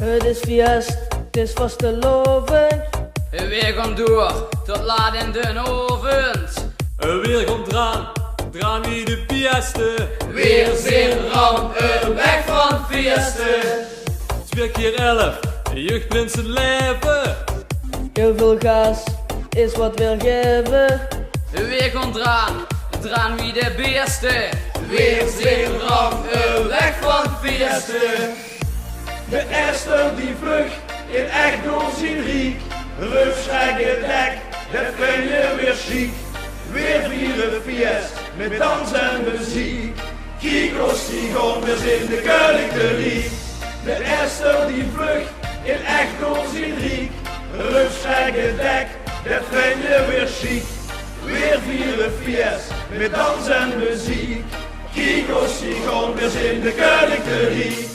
Het is fiest, het is vast te loven. Weer komt door, tot laat in de avond. Weer komt draan wie de fieste. Weer zin ramp, weg van fieste. 2 keer 11, jeugdprinsen leven. Heel veel gas is wat wil geven. Weer komt draan wie de beste. Weer zin ramp, weg van fieste. De Esther die vlucht in echt door zijn riek. Rufschrijke dek, dat vind je weer chic. Weer vieren fiest, met dans en muziek. Kikos die gaan weer in de keukenrie. De Esther die vlucht in echt door zijn riek. Rufschrijke dek, dat vind je weer chic. Weer vieren fiest, met dans en muziek. Kikos die gaan weer in de keukenrie.